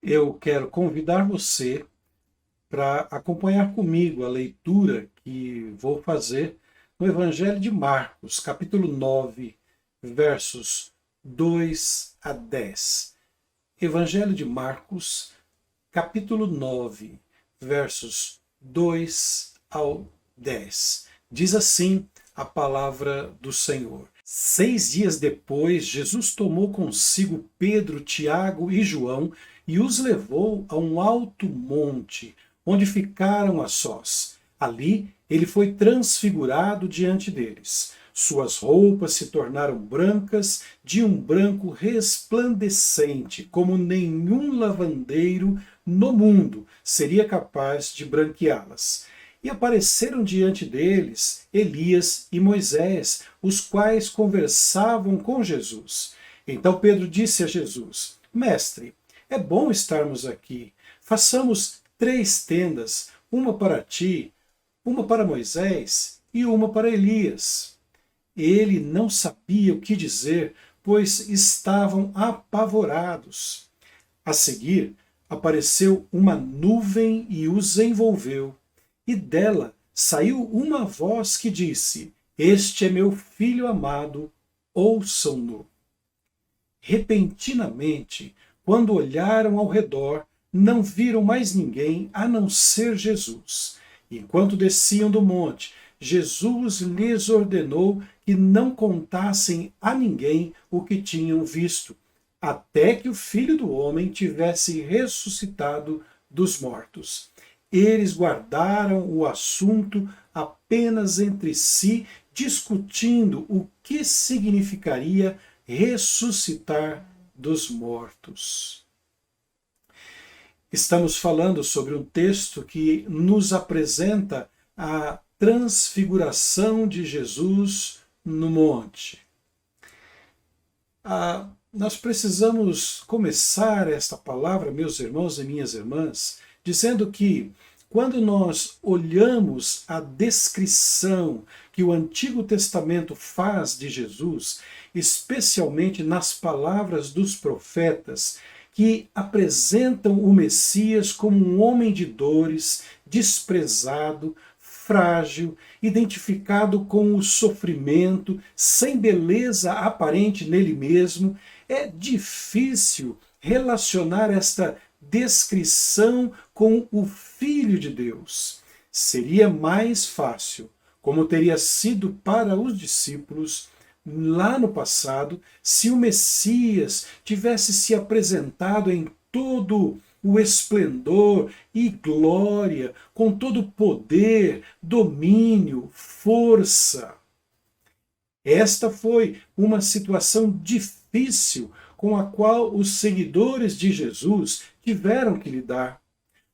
Eu quero convidar você para acompanhar comigo a leitura que vou fazer no Evangelho de Marcos, capítulo 9, versos 2 a 10. Evangelho de Marcos, capítulo 9, versos 2 ao 10. Diz assim a palavra do Senhor. 6 dias depois, Jesus tomou consigo Pedro, Tiago e João e os levou a um alto monte, onde ficaram a sós. Ali ele foi transfigurado diante deles. Suas roupas se tornaram brancas, de um branco resplandecente, como nenhum lavandeiro no mundo seria capaz de branqueá-las. E apareceram diante deles Elias e Moisés, os quais conversavam com Jesus. Então Pedro disse a Jesus: Mestre, é bom estarmos aqui. Façamos 3 tendas, uma para ti, uma para Moisés e uma para Elias. Ele não sabia o que dizer, pois estavam apavorados. A seguir, apareceu uma nuvem e os envolveu. E dela saiu uma voz que disse: Este é meu filho amado, ouçam-no. Repentinamente, quando olharam ao redor, não viram mais ninguém a não ser Jesus. Enquanto desciam do monte, Jesus lhes ordenou que não contassem a ninguém o que tinham visto, até que o Filho do Homem tivesse ressuscitado dos mortos. Eles guardaram o assunto apenas entre si, discutindo o que significaria ressuscitar dos mortos. Estamos falando sobre um texto que nos apresenta a transfiguração de Jesus no monte. Nós precisamos começar esta palavra, meus irmãos e minhas irmãs, dizendo que quando nós olhamos a descrição que o Antigo Testamento faz de Jesus, especialmente nas palavras dos profetas, que apresentam o Messias como um homem de dores, desprezado, frágil, identificado com o sofrimento, sem beleza aparente nele mesmo, é difícil relacionar esta descrição com o Filho de Deus. Seria mais fácil, como teria sido para os discípulos lá no passado, se o Messias tivesse se apresentado em todo o esplendor e glória, com todo o poder, domínio, força. Esta foi uma situação difícil com a qual os seguidores de Jesus tiveram que lidar.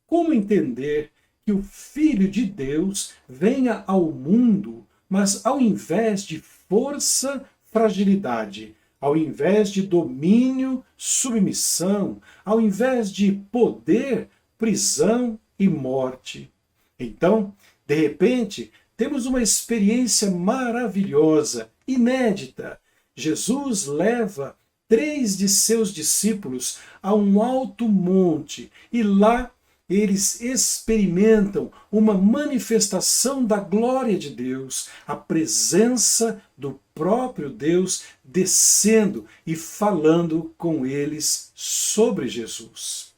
Como entender que o Filho de Deus venha ao mundo, mas ao invés de força, fragilidade, ao invés de domínio, submissão, ao invés de poder, prisão e morte? Então, de repente, temos uma experiência maravilhosa, inédita. Jesus leva 3 de seus discípulos a um alto monte e lá eles experimentam uma manifestação da glória de Deus, a presença do próprio Deus descendo e falando com eles sobre Jesus.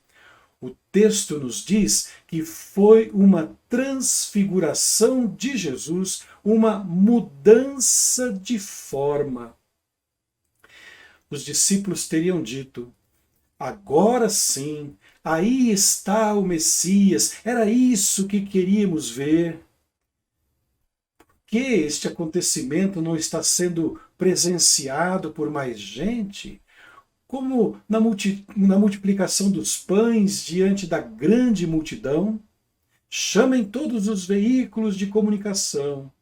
O texto nos diz que foi uma transfiguração de Jesus, uma mudança de forma. Os discípulos teriam dito: agora sim, aí está o Messias, era isso que queríamos ver. Por que este acontecimento não está sendo presenciado por mais gente? Como na multiplicação dos pães diante da grande multidão? Chamem todos os veículos de comunicação.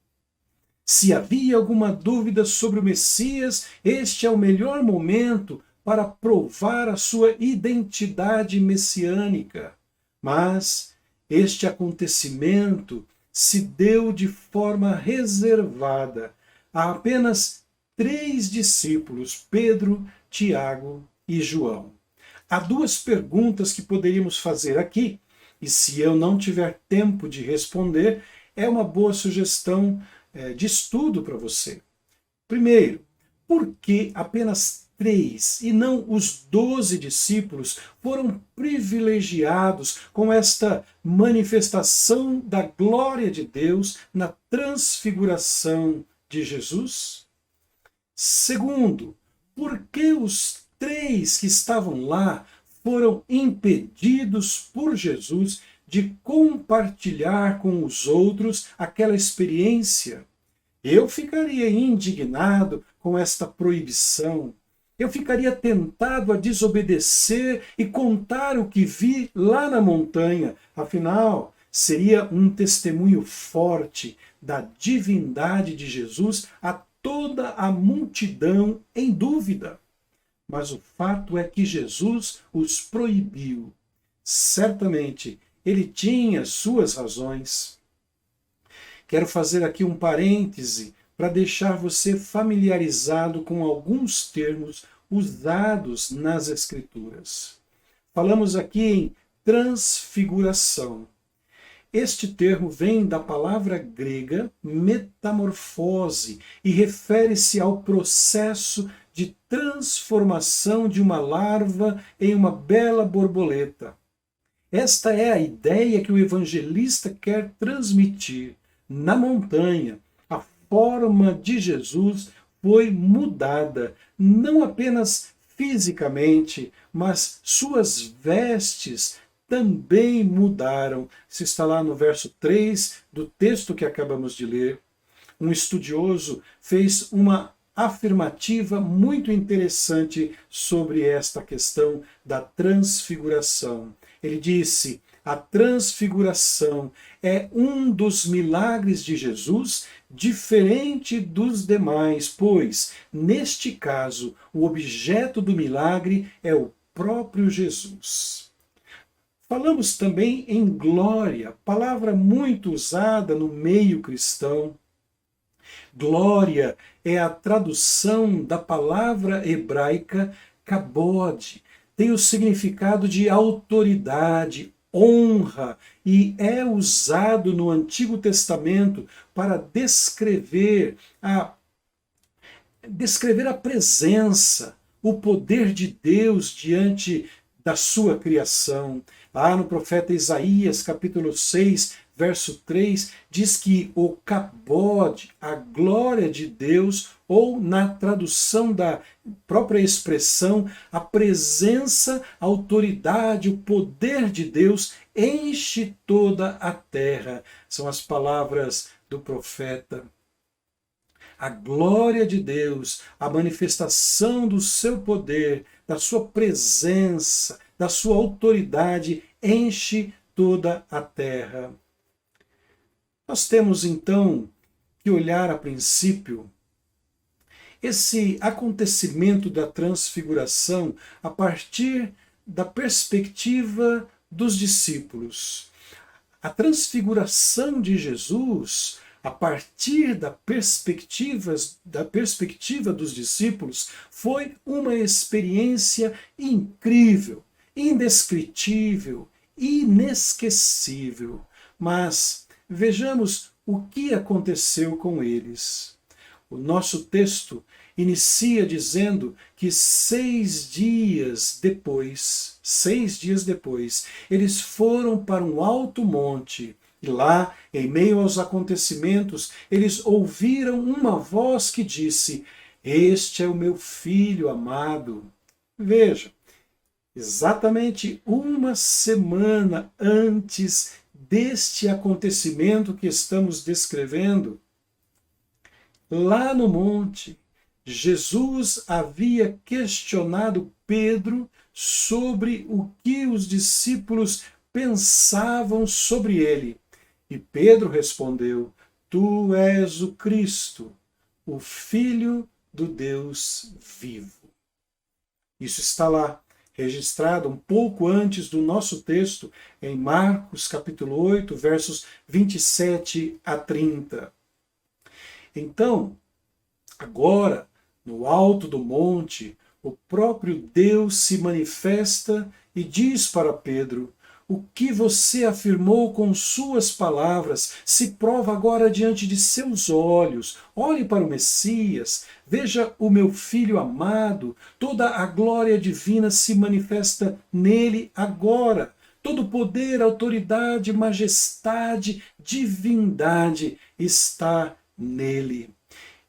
Se havia alguma dúvida sobre o Messias, este é o melhor momento para provar a sua identidade messiânica. Mas este acontecimento se deu de forma reservada a apenas 3 discípulos, Pedro, Tiago e João. há duas perguntas que poderíamos fazer aqui, e se eu não tiver tempo de responder, é uma boa sugestão de estudo para você. Primeiro, por que apenas 3 e não os 12 discípulos foram privilegiados com esta manifestação da glória de Deus na transfiguração de Jesus? Segundo, por que os 3 que estavam lá foram impedidos por Jesus de compartilhar com os outros aquela experiência? Eu ficaria indignado com esta proibição. Eu ficaria tentado a desobedecer e contar o que vi lá na montanha. Afinal, seria um testemunho forte da divindade de Jesus a toda a multidão em dúvida. Mas o fato é que Jesus os proibiu. Certamente, ele tinha suas razões. Quero fazer aqui um parêntese para deixar você familiarizado com alguns termos usados nas Escrituras. Falamos aqui em transfiguração. Este termo vem da palavra grega metamorfose e refere-se ao processo de transformação de uma larva em uma bela borboleta. Esta é a ideia que o evangelista quer transmitir. Na montanha, a forma de Jesus foi mudada, não apenas fisicamente, mas suas vestes também mudaram. Isso está lá no verso 3 do texto que acabamos de ler. Um estudioso fez uma afirmativa muito interessante sobre esta questão da transfiguração. Ele disse: a transfiguração é um dos milagres de Jesus diferente dos demais, pois, neste caso, o objeto do milagre é o próprio Jesus. Falamos também em glória, palavra muito usada no meio cristão. Glória é a tradução da palavra hebraica kabod. Tem o significado de autoridade, honra, e é usado no Antigo Testamento para descrever a presença, o poder de Deus diante da sua criação. Lá no profeta Isaías, capítulo 6, verso 3, diz que o kabod, a glória de Deus, ou na tradução da própria expressão, a presença, a autoridade, o poder de Deus enche toda a terra. São as palavras do profeta. A glória de Deus, a manifestação do seu poder, da sua presença, da sua autoridade, enche toda a terra. Nós temos então que olhar a princípio esse acontecimento da transfiguração a partir da perspectiva dos discípulos. A transfiguração de Jesus, a partir da perspectiva dos discípulos, foi uma experiência incrível, indescritível, inesquecível. Mas vejamos o que aconteceu com eles. O nosso texto inicia dizendo que 6 dias depois, eles foram para um alto monte. E lá, em meio aos acontecimentos, eles ouviram uma voz que disse: "Este é o meu filho amado." Veja, exatamente uma semana antes deste acontecimento que estamos descrevendo, lá no monte, Jesus havia questionado Pedro sobre o que os discípulos pensavam sobre ele. E Pedro respondeu: "Tu és o Cristo, o Filho do Deus vivo." Isso está lá, registrado um pouco antes do nosso texto, em Marcos capítulo 8, versos 27 a 30. Então, agora, no alto do monte, o próprio Deus se manifesta e diz para Pedro: o que você afirmou com suas palavras se prova agora diante de seus olhos. Olhe para o Messias, veja o meu filho amado, toda a glória divina se manifesta nele agora. Todo poder, autoridade, majestade, divindade está nele.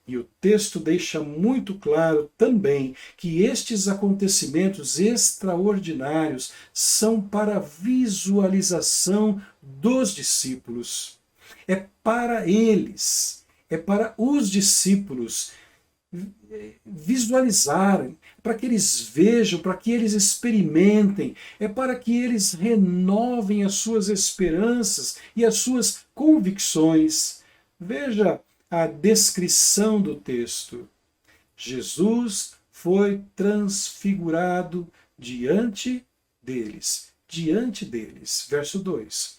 E o texto deixa muito claro também que estes acontecimentos extraordinários são para visualização dos discípulos. É para eles, é para os discípulos visualizarem, para que eles vejam, para que eles experimentem, é para que eles renovem as suas esperanças e as suas convicções. Veja a descrição do texto. Jesus foi transfigurado diante deles. Diante deles. Verso 2.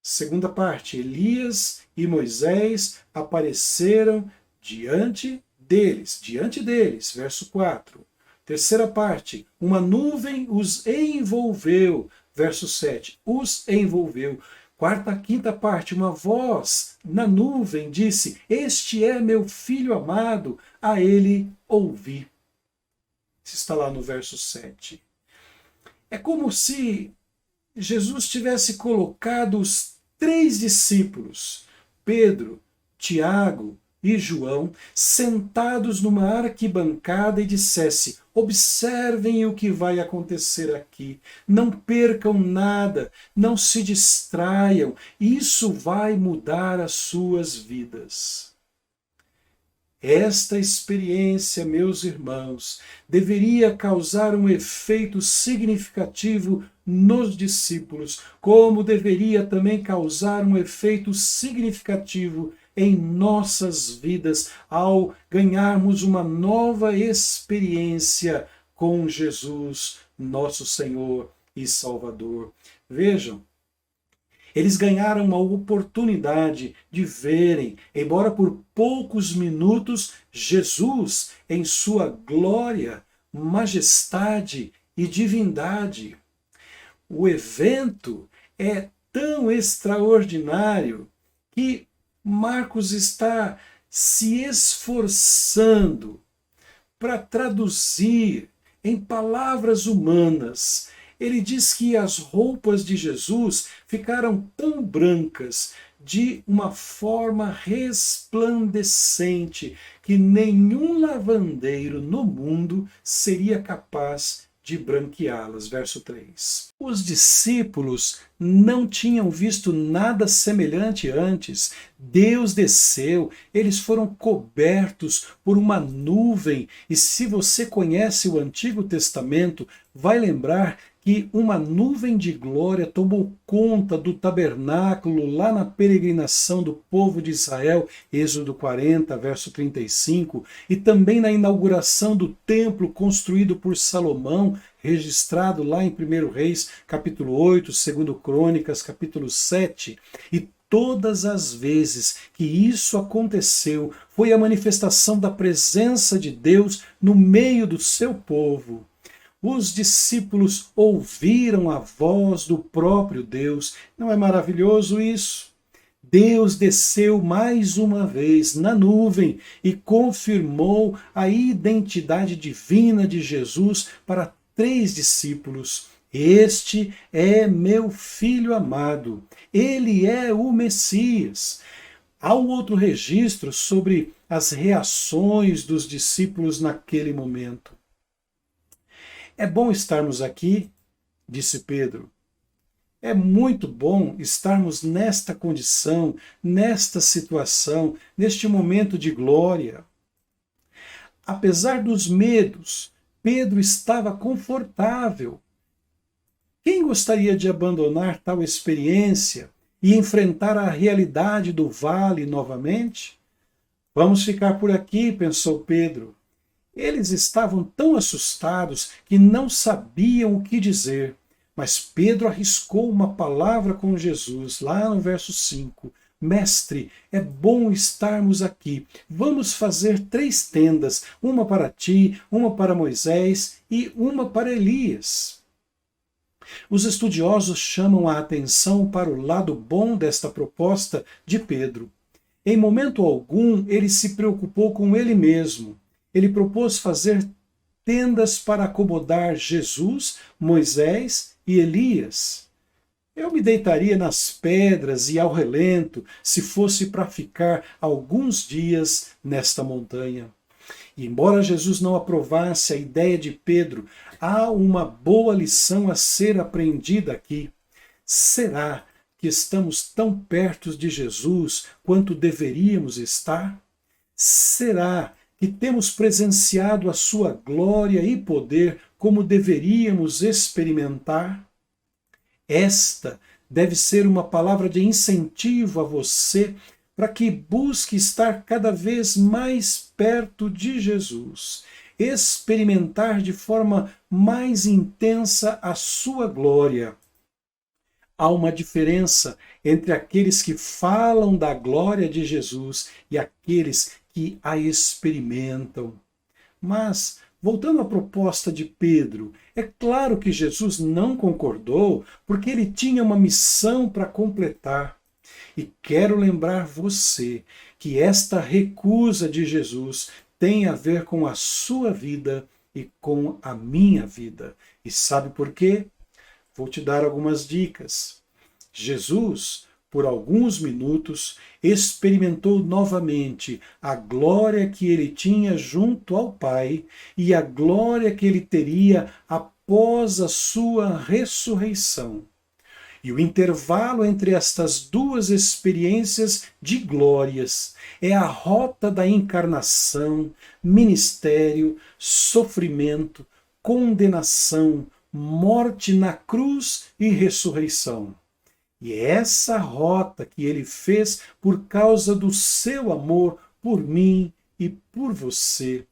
Segunda parte. Elias e Moisés apareceram diante deles. Diante deles. Verso 4. Terceira parte. Uma nuvem os envolveu. Verso 7. Os envolveu. Quinta parte, uma voz na nuvem disse: este é meu filho amado, a ele ouvi. Isso está lá no verso 7. É como se Jesus tivesse colocado os 3 discípulos, Pedro, Tiago e João, sentados numa arquibancada e dissesse: observem o que vai acontecer aqui, não percam nada, não se distraiam, isso vai mudar as suas vidas. Esta experiência, meus irmãos, deveria causar um efeito significativo nos discípulos, como deveria também causar um efeito significativo em nossas vidas ao ganharmos uma nova experiência com Jesus, nosso Senhor e Salvador. Vejam, eles ganharam uma oportunidade de verem, embora por poucos minutos, Jesus em sua glória, majestade e divindade. O evento é tão extraordinário que Marcos está se esforçando para traduzir em palavras humanas. Ele diz que as roupas de Jesus ficaram tão brancas, de uma forma resplandecente, que nenhum lavandeiro no mundo seria capaz de branqueá-las. Verso 3. Os discípulos não tinham visto nada semelhante antes. Deus desceu, eles foram cobertos por uma nuvem. E se você conhece o Antigo Testamento, vai lembrar que uma nuvem de glória tomou conta do tabernáculo lá na peregrinação do povo de Israel, Êxodo 40, verso 35, e também na inauguração do templo construído por Salomão, registrado lá em 1 Reis, capítulo 8, 2 Crônicas, capítulo 7, e todas as vezes que isso aconteceu, foi a manifestação da presença de Deus no meio do seu povo. Os discípulos ouviram a voz do próprio Deus. Não é maravilhoso isso? Deus desceu mais uma vez na nuvem e confirmou a identidade divina de Jesus para 3 discípulos. Este é meu filho amado. Ele é o Messias. Há um outro registro sobre as reações dos discípulos naquele momento. É bom estarmos aqui, disse Pedro. É muito bom estarmos nesta condição, nesta situação, neste momento de glória. Apesar dos medos, Pedro estava confortável. Quem gostaria de abandonar tal experiência e enfrentar a realidade do vale novamente? Vamos ficar por aqui, pensou Pedro. Eles estavam tão assustados que não sabiam o que dizer. Mas Pedro arriscou uma palavra com Jesus, lá no verso 5. Mestre, é bom estarmos aqui. Vamos fazer 3 tendas, uma para ti, uma para Moisés e uma para Elias. Os estudiosos chamam a atenção para o lado bom desta proposta de Pedro. Em momento algum, ele se preocupou com ele mesmo. Ele propôs fazer tendas para acomodar Jesus, Moisés e Elias. Eu me deitaria nas pedras e ao relento se fosse para ficar alguns dias nesta montanha. E embora Jesus não aprovasse a ideia de Pedro, há uma boa lição a ser aprendida aqui. Será que estamos tão perto de Jesus quanto deveríamos estar? Será que temos presenciado a sua glória e poder como deveríamos experimentar? Esta deve ser uma palavra de incentivo a você para que busque estar cada vez mais perto de Jesus, experimentar de forma mais intensa a sua glória. Há uma diferença entre aqueles que falam da glória de Jesus e aqueles que a experimentam. Mas, voltando à proposta de Pedro, é claro que Jesus não concordou porque ele tinha uma missão para completar. E quero lembrar você que esta recusa de Jesus tem a ver com a sua vida e com a minha vida. E sabe por quê? Vou te dar algumas dicas. Jesus, por alguns minutos, experimentou novamente a glória que ele tinha junto ao Pai e a glória que ele teria após a sua ressurreição. E o intervalo entre estas duas experiências de glórias é a rota da encarnação, ministério, sofrimento, condenação, morte na cruz e ressurreição. E é essa rota que ele fez por causa do seu amor por mim e por você.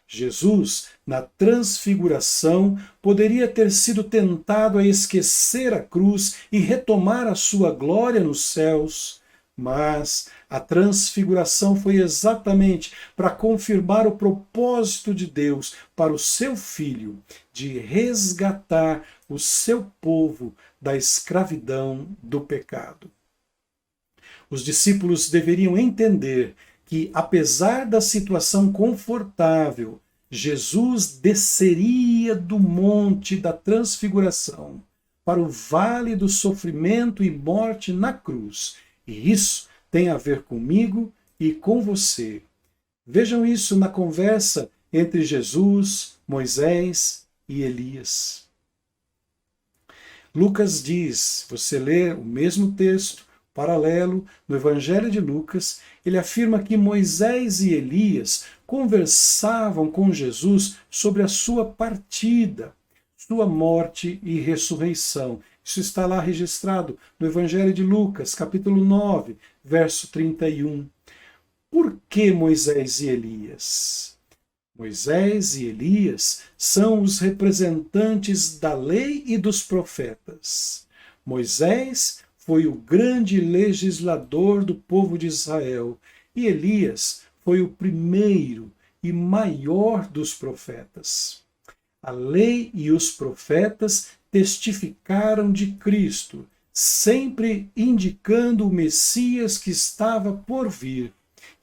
Jesus, na transfiguração, poderia ter sido tentado a esquecer a cruz e retomar a sua glória nos céus, mas a transfiguração foi exatamente para confirmar o propósito de Deus para o seu Filho, de resgatar o seu povo da escravidão do pecado. Os discípulos deveriam entender que, apesar da situação confortável, Jesus desceria do monte da transfiguração para o vale do sofrimento e morte na cruz. E isso tem a ver comigo e com você. Vejam isso na conversa entre Jesus, Moisés e Elias. Lucas diz, você lê o mesmo texto, paralelo, no Evangelho de Lucas, ele afirma que Moisés e Elias conversavam com Jesus sobre a sua partida, sua morte e ressurreição. Isso está lá registrado no Evangelho de Lucas, capítulo 9, verso 31. Por que Moisés e Elias? Moisés e Elias são os representantes da lei e dos profetas. Moisés foi o grande legislador do povo de Israel e Elias foi o primeiro e maior dos profetas. A lei e os profetas testificaram de Cristo, sempre indicando o Messias que estava por vir.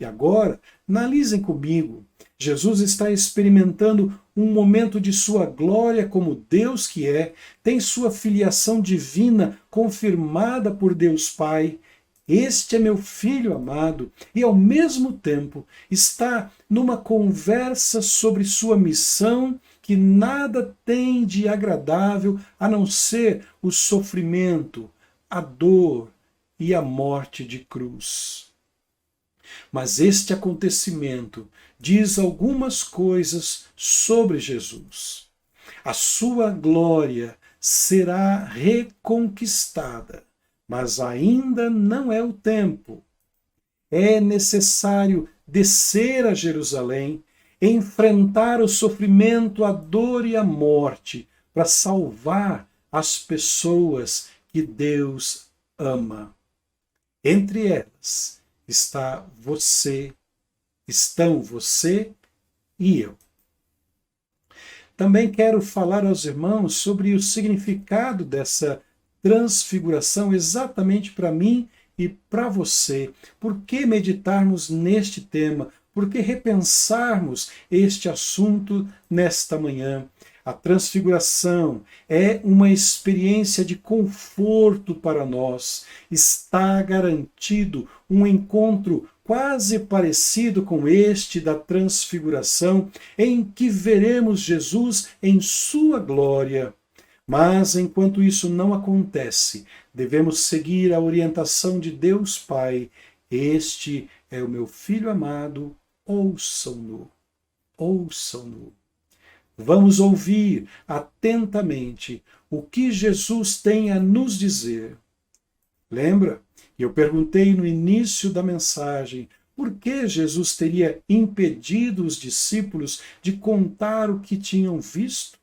E agora, analisem comigo. Jesus está experimentando um momento de sua glória como Deus que é, tem sua filiação divina confirmada por Deus Pai. Este é meu filho amado, e ao mesmo tempo está numa conversa sobre sua missão que nada tem de agradável a não ser o sofrimento, a dor e a morte de cruz. Mas este acontecimento diz algumas coisas sobre Jesus. A sua glória será reconquistada, mas ainda não é o tempo. É necessário descer a Jerusalém, enfrentar o sofrimento, a dor e a morte, para salvar as pessoas que Deus ama. Entre elas estão você e eu. Também quero falar aos irmãos sobre o significado dessa transfiguração exatamente para mim e para você. Por que meditarmos neste tema? Por que repensarmos este assunto nesta manhã? A transfiguração é uma experiência de conforto para nós. Está garantido um encontro quase parecido com este da transfiguração, em que veremos Jesus em sua glória. Mas, enquanto isso não acontece, devemos seguir a orientação de Deus Pai. Este é o meu Filho amado, ouçam-no, ouçam-no. Vamos ouvir atentamente o que Jesus tem a nos dizer. Lembra? Eu perguntei no início da mensagem por que Jesus teria impedido os discípulos de contar o que tinham visto.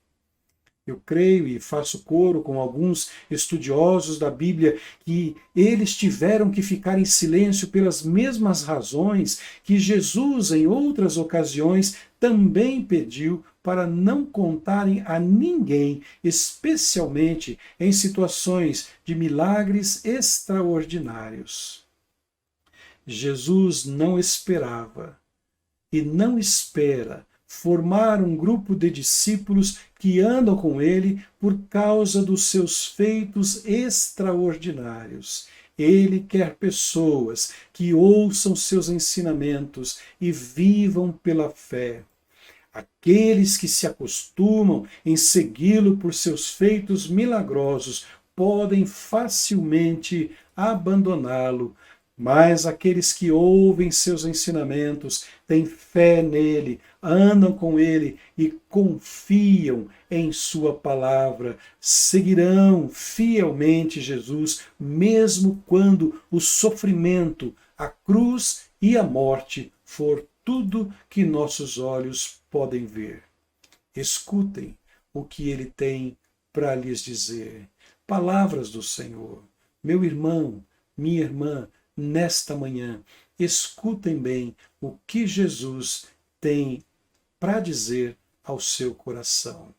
Eu creio e faço coro com alguns estudiosos da Bíblia que eles tiveram que ficar em silêncio pelas mesmas razões que Jesus, em outras ocasiões, também pediu para não contarem a ninguém, especialmente em situações de milagres extraordinários. Jesus não esperava e não espera formar um grupo de discípulos que andam com ele por causa dos seus feitos extraordinários. Ele quer pessoas que ouçam seus ensinamentos e vivam pela fé. Aqueles que se acostumam em segui-lo por seus feitos milagrosos podem facilmente abandoná-lo, mas aqueles que ouvem seus ensinamentos, têm fé nele, andam com ele e confiam em sua palavra, seguirão fielmente Jesus, mesmo quando o sofrimento, a cruz e a morte for tudo que nossos olhos podem ver. Escutem o que ele tem para lhes dizer. Palavras do Senhor. Meu irmão, minha irmã, nesta manhã, escutem bem o que Jesus tem para dizer ao seu coração.